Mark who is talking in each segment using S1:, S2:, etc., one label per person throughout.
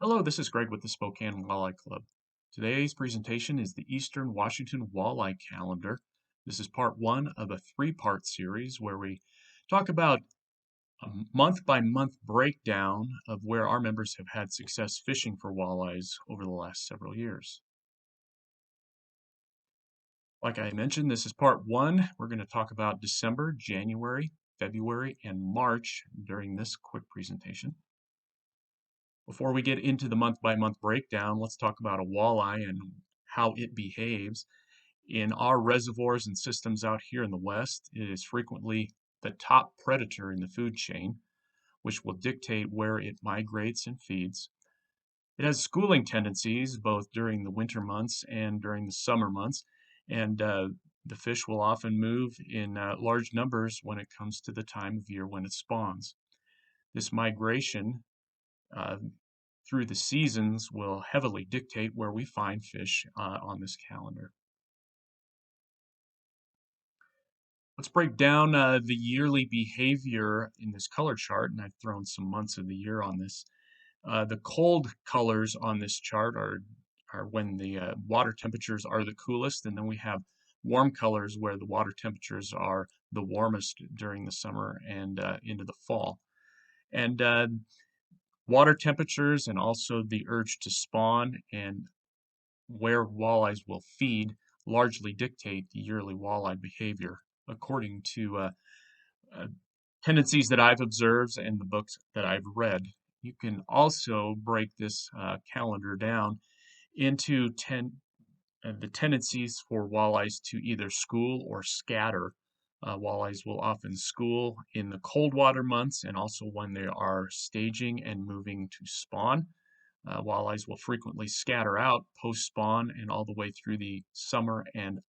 S1: Hello, this is Greg with the Spokane Walleye Club. Today's presentation is the Eastern Washington Walleye Calendar. This is part one of a three-part series where we talk about a month-by-month breakdown of where our members have had success fishing for walleyes over the last several years. Like I mentioned, this is part one. We're going to talk about December, January, February, and March during this quick presentation. Before we get into the month-by-month breakdown, let's talk about a walleye and how it behaves. In our reservoirs and systems out here in the West, it is frequently the top predator in the food chain, which will dictate where it migrates and feeds. It has schooling tendencies both during the winter months and during the summer months, and the fish will often move in large numbers when it comes to the time of year when it spawns. This migration uh, through the seasons will heavily dictate where we find fish on this calendar. Let's break down the yearly behavior in this color chart, and I've thrown some months of the year on this. The cold colors on this chart are when the water temperatures are the coolest, and then we have warm colors where the water temperatures are the warmest during the summer and into the fall. And water temperatures and also the urge to spawn and where walleyes will feed largely dictate the yearly walleye behavior according to uh, tendencies that I've observed and the books that I've read. You can also break this calendar down into the tendencies for walleyes to either school or scatter. Walleyes will often school in the cold water months and also when they are staging and moving to spawn. Walleyes will frequently scatter out post-spawn and all the way through the summer and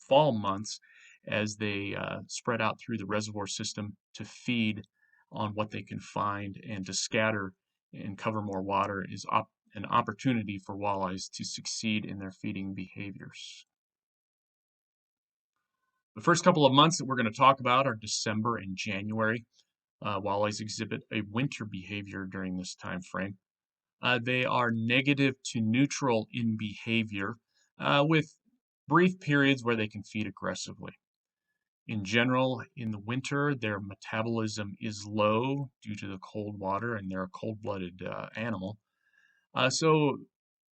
S1: fall months as they spread out through the reservoir system to feed on what they can find, and to scatter and cover more water is an opportunity for walleyes to succeed in their feeding behaviors. The first couple of months that we're going to talk about are December and January. Walleyes exhibit a winter behavior during this time frame. They are negative to neutral in behavior, with brief periods where they can feed aggressively. In general, in the winter, their metabolism is low due to the cold water, and they're a cold-blooded animal. So,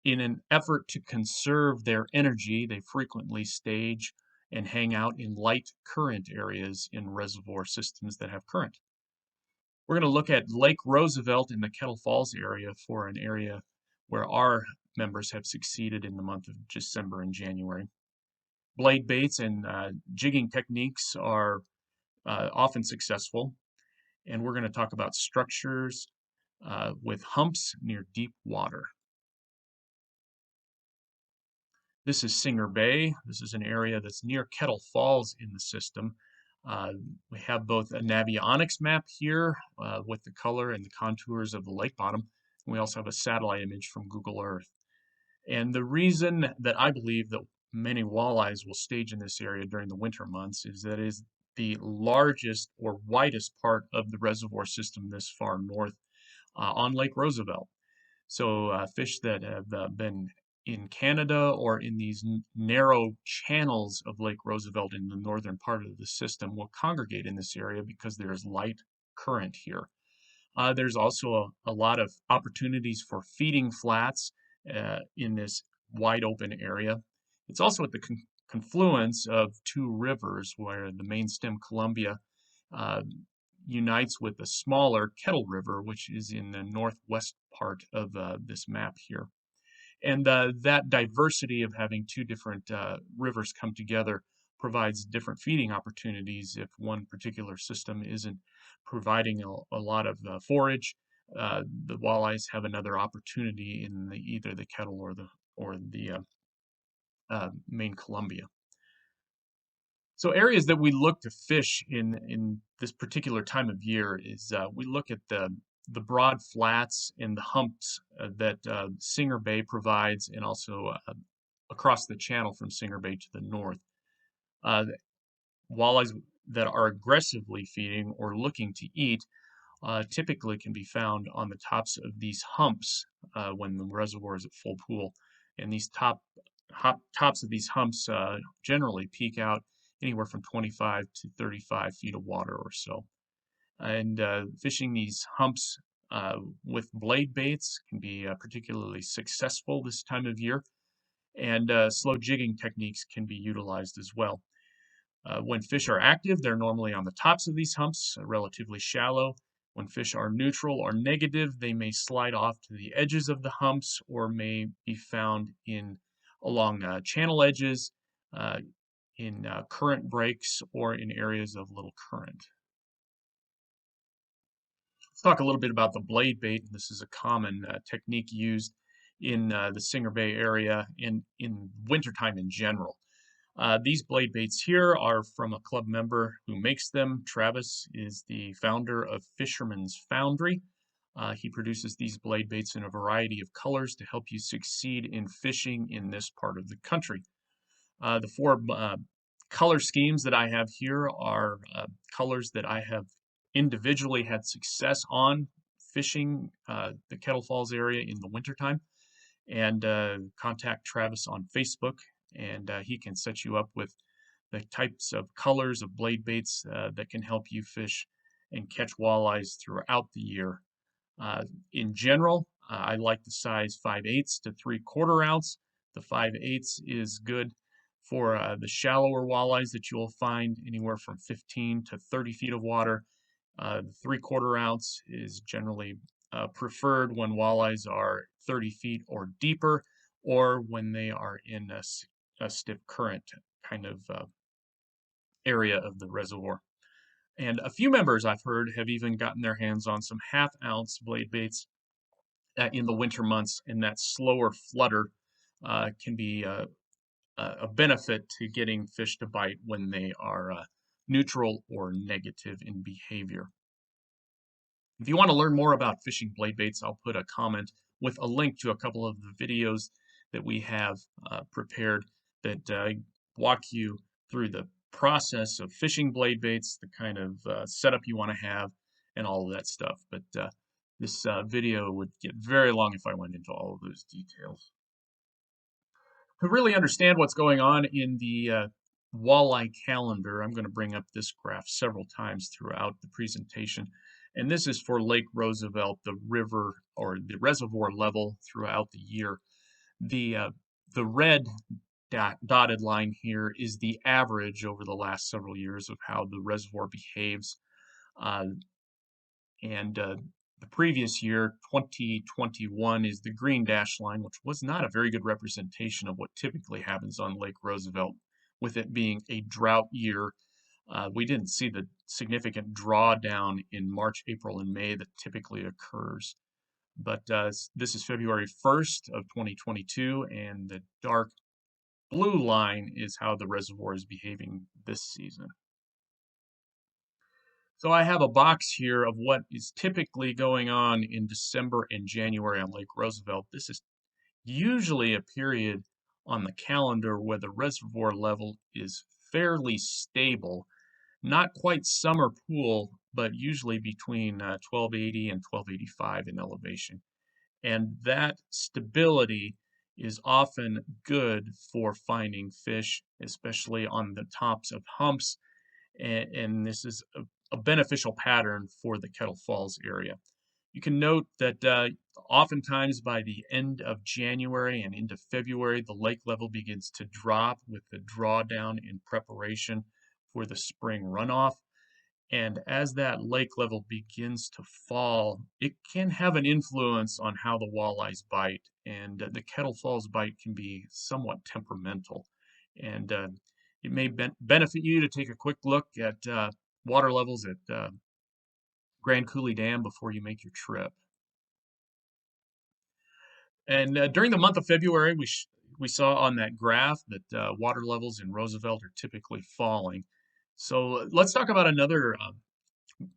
S1: in an effort to conserve their energy, they frequently stage and hang out in light current areas in reservoir systems that have current. We're going to look at Lake Roosevelt in the Kettle Falls area for an area where our members have succeeded in the month of December and January. Blade baits and jigging techniques are often successful, and we're going to talk about structures with humps near deep water. This is Singer Bay. This is an area that's near Kettle Falls in the system. We have both a navionics map here with the color and the contours of the lake bottom. And we also have a satellite image from Google Earth. And the reason that I believe that many walleyes will stage in this area during the winter months is that it is the largest or widest part of the reservoir system this far north on Lake Roosevelt. So fish that have been in Canada or in these narrow channels of Lake Roosevelt in the northern part of the system will congregate in this area because there is light current here. There's also a lot of opportunities for feeding flats in this wide open area. It's also at the confluence of two rivers where the main stem Columbia uh, unites with the smaller Kettle River, which is in the northwest part of this map here. And that diversity of having two different rivers come together provides different feeding opportunities if one particular system isn't providing a lot of forage. The walleyes have another opportunity in either the Kettle or the main Columbia. So areas that we look to fish in this particular time of year is we look at the broad flats and the humps that Singer Bay provides, and also across the channel from Singer Bay to the north. Uh, Walleyes that are aggressively feeding or looking to eat typically can be found on the tops of these humps when the reservoir is at full pool. And these tops of these humps generally peak out anywhere from 25 to 35 feet of water or so. And fishing these humps with blade baits can be particularly successful this time of year, and slow jigging techniques can be utilized as well. When fish are active, they're normally on the tops of these humps, relatively shallow. When fish are neutral or negative, they may slide off to the edges of the humps or may be found in along channel edges, uh, in current breaks, or in areas of little current. Let's talk a little bit about the blade bait. This is a common technique used in the Singer Bay area in wintertime in general. These blade baits here are from a club member who makes them. Travis is the founder of Fisherman's Foundry. He produces these blade baits in a variety of colors to help you succeed in fishing in this part of the country. The four color schemes that I have here are colors that I have individually had success on fishing the Kettle Falls area in the wintertime. And contact Travis on Facebook, and he can set you up with the types of colors of blade baits that can help you fish and catch walleyes throughout the year. In general, I like the size 5/8 to 3/4 ounce. The 5/8 is good for the shallower walleyes that you'll find anywhere from 15 to 30 feet of water. The 3/4 ounce is generally preferred when walleyes are 30 feet or deeper, or when they are in a stiff current kind of area of the reservoir. And a few members I've heard have even gotten their hands on some 1/2 ounce blade baits in the winter months, and that slower flutter can be a benefit to getting fish to bite when they are neutral or negative in behavior. If you want to learn more about fishing blade baits, I'll put a comment with a link to a couple of the videos that we have prepared that walk you through the process of fishing blade baits, the kind of setup you want to have, and all of that stuff. But this video would get very long if I went into all of those details. To really understand what's going on in the walleye calendar, I'm going to bring up this graph several times throughout the presentation. And this is for Lake Roosevelt, the river or the reservoir level throughout the year. The red dotted line here is the average over the last several years of how the reservoir behaves. Uh, and the previous year, 2021, is the green dash line, which was not a very good representation of what typically happens on Lake Roosevelt, with it being a drought year. We didn't see the significant drawdown in March, April, and May that typically occurs. But this is February 1st of 2022, and the dark blue line is how the reservoir is behaving this season. So I have a box here of what is typically going on in December and January on Lake Roosevelt. This is usually a period on the calendar where the reservoir level is fairly stable, not quite summer pool, but usually between 1280 and 1285 in elevation. And that stability is often good for finding fish, especially on the tops of humps, and this is a beneficial pattern for the Kettle Falls area. You can note that oftentimes by the end of January and into February, the lake level begins to drop with the drawdown in preparation for the spring runoff. And as that lake level begins to fall, it can have an influence on how the walleyes bite. And the Kettle Falls bite can be somewhat temperamental. And it may benefit you to take a quick look at water levels at Grand Coulee Dam before you make your trip. And during the month of February, we saw on that graph that water levels in Roosevelt are typically falling. So let's talk about another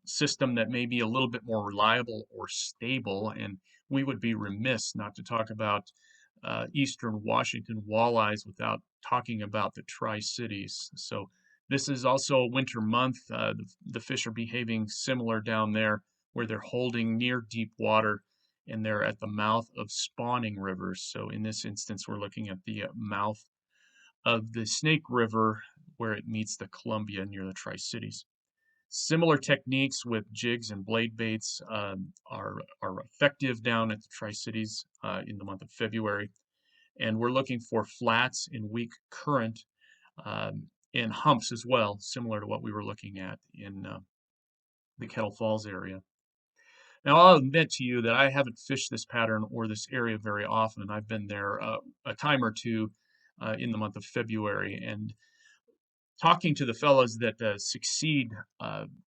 S1: system that may be a little bit more reliable or stable, and we would be remiss not to talk about Eastern Washington walleyes without talking about the Tri-Cities. So this is also a winter month. The fish are behaving similar down there where they're holding near deep water and they're at the mouth of spawning rivers. So in this instance, we're looking at the mouth of the Snake River where it meets the Columbia near the Tri-Cities. Similar techniques with jigs and blade baits are effective down at the Tri-Cities in the month of February. And we're looking for flats in weak current and humps as well, similar to what we were looking at in the Kettle Falls area. Now, I'll admit to you that I haven't fished this pattern or this area very often. I've been there a time or two in the month of February, and talking to the fellows that succeed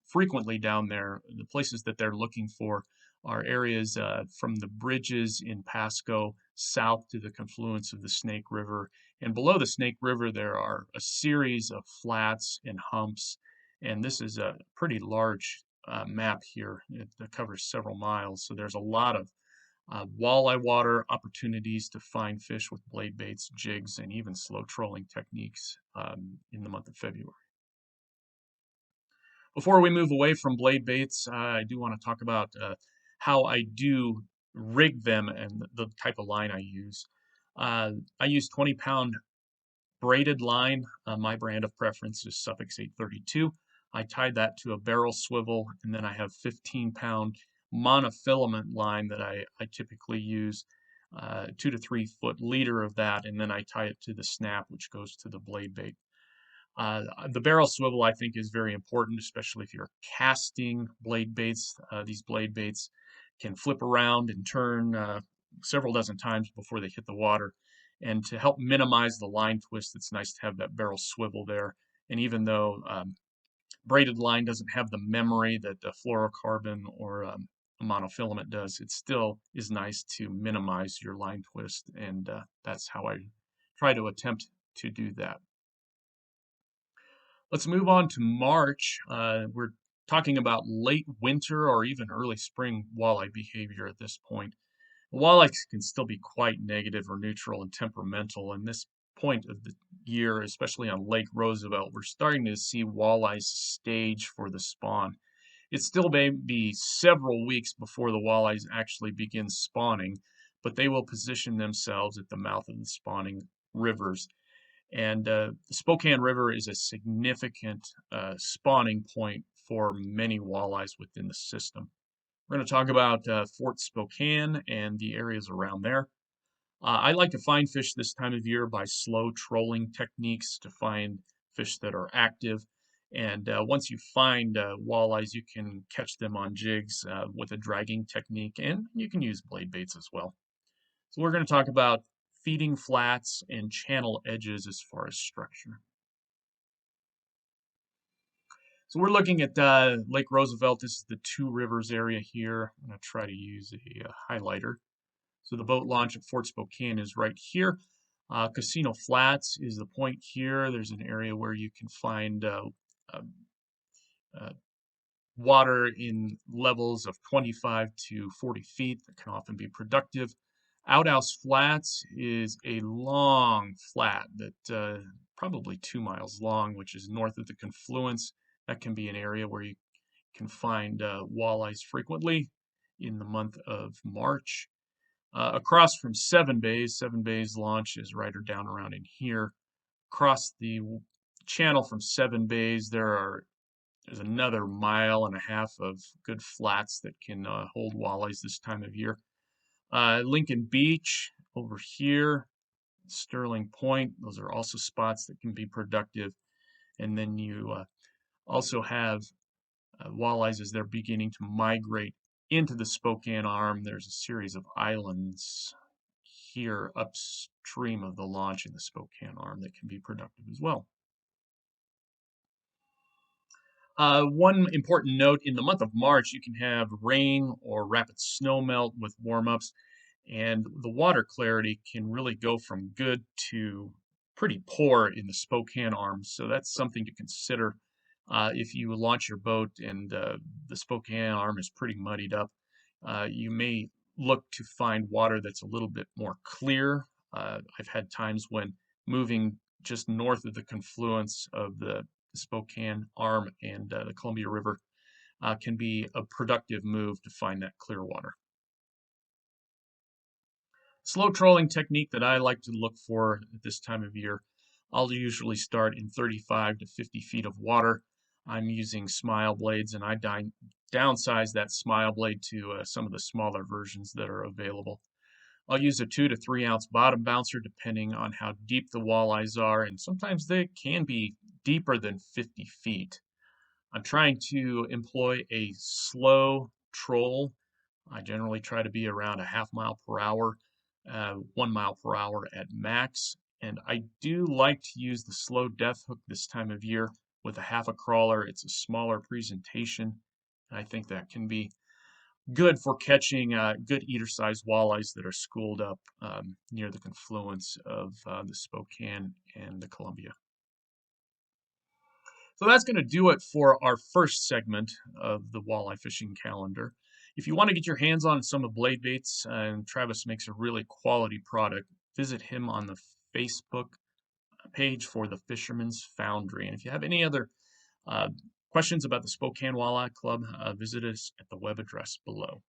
S1: frequently down there, the places that they're looking for are areas from the bridges in Pasco south to the confluence of the Snake River. And below the Snake River, there are a series of flats and humps. And this is a pretty large map here. It covers several miles. So there's a lot of walleye water opportunities to find fish with blade baits, jigs, and even slow trolling techniques in the month of February. Before we move away from blade baits, I do want to talk about how I do rig them and the type of line I use. I use 20-pound braided line. My brand of preference is Suffix 832. I tied that to a barrel swivel, and then I have 15-pound monofilament line that I typically use, 2 to 3 foot leader of that, and then I tie it to the snap, which goes to the blade bait. The barrel swivel, I think, is very important, especially if you're casting blade baits. These blade baits can flip around and turn several dozen times before they hit the water. And to help minimize the line twist, it's nice to have that barrel swivel there. And even though braided line doesn't have the memory that a fluorocarbon or a monofilament does, it still is nice to minimize your line twist. And that's how I try to attempt to do that. Let's move on to March. We're talking about late winter or even early spring walleye behavior at this point. Walleyes can still be quite negative or neutral and temperamental. And this point of the year, especially on Lake Roosevelt, we're starting to see walleyes stage for the spawn. It still may be several weeks before the walleyes actually begin spawning, but they will position themselves at the mouth of the spawning rivers. And the Spokane River is a significant spawning point for many walleyes within the system. We're going to talk about Fort Spokane and the areas around there. I like to find fish this time of year by slow trolling techniques to find fish that are active. And once you find walleyes, you can catch them on jigs with a dragging technique, and you can use blade baits as well. So we're going to talk about feeding flats and channel edges as far as structure. So we're looking at Lake Roosevelt. This is the Two Rivers area here. I'm going to try to use a highlighter. So the boat launch at Fort Spokane is right here. Casino Flats is the point here. There's an area where you can find water in levels of 25 to 40 feet that can often be productive. Outhouse Flats is a long flat that probably 2 miles long, which is north of the confluence. That can be an area where you can find walleyes frequently in the month of March. Across from Seven Bays launch is right or down around in here. Across the channel from Seven Bays, there's another 1.5 miles of good flats that can hold walleyes this time of year. Lincoln Beach over here, Sterling Point, those are also spots that can be productive. And then you also have walleyes as they're beginning to migrate into the Spokane Arm. There's a series of islands here upstream of the launch in the Spokane Arm that can be productive as well. One important note, in the month of March, you can have rain or rapid snowmelt with warm-ups, and the water clarity can really go from good to pretty poor in the Spokane Arm. So that's something to consider if you launch your boat and the Spokane Arm is pretty muddied up. You may look to find water that's a little bit more clear. I've had times when moving just north of the confluence of the Spokane Arm and the Columbia River, can be a productive move to find that clear water. Slow trolling technique that I like to look for at this time of year. I'll usually start in 35 to 50 feet of water. I'm using smile blades, and I downsize that smile blade to some of the smaller versions that are available. I'll use a 2 to 3 ounce bottom bouncer depending on how deep the walleyes are, and sometimes they can be deeper than 50 feet. I'm trying to employ a slow troll. I generally try to be around a half mile per hour, 1 mile per hour at max. And I do like to use the slow death hook this time of year with a half a crawler. It's a smaller presentation. And I think that can be good for catching good eater-sized walleyes that are schooled up near the confluence of the Spokane and the Columbia. So that's going to do it for our first segment of the walleye fishing calendar. If you want to get your hands on some of Blade Baits, and Travis makes a really quality product, visit him on the Facebook page for the Fisherman's Foundry. And if you have any other uh, questions about the Spokane Walleye Club, visit us at the web address below.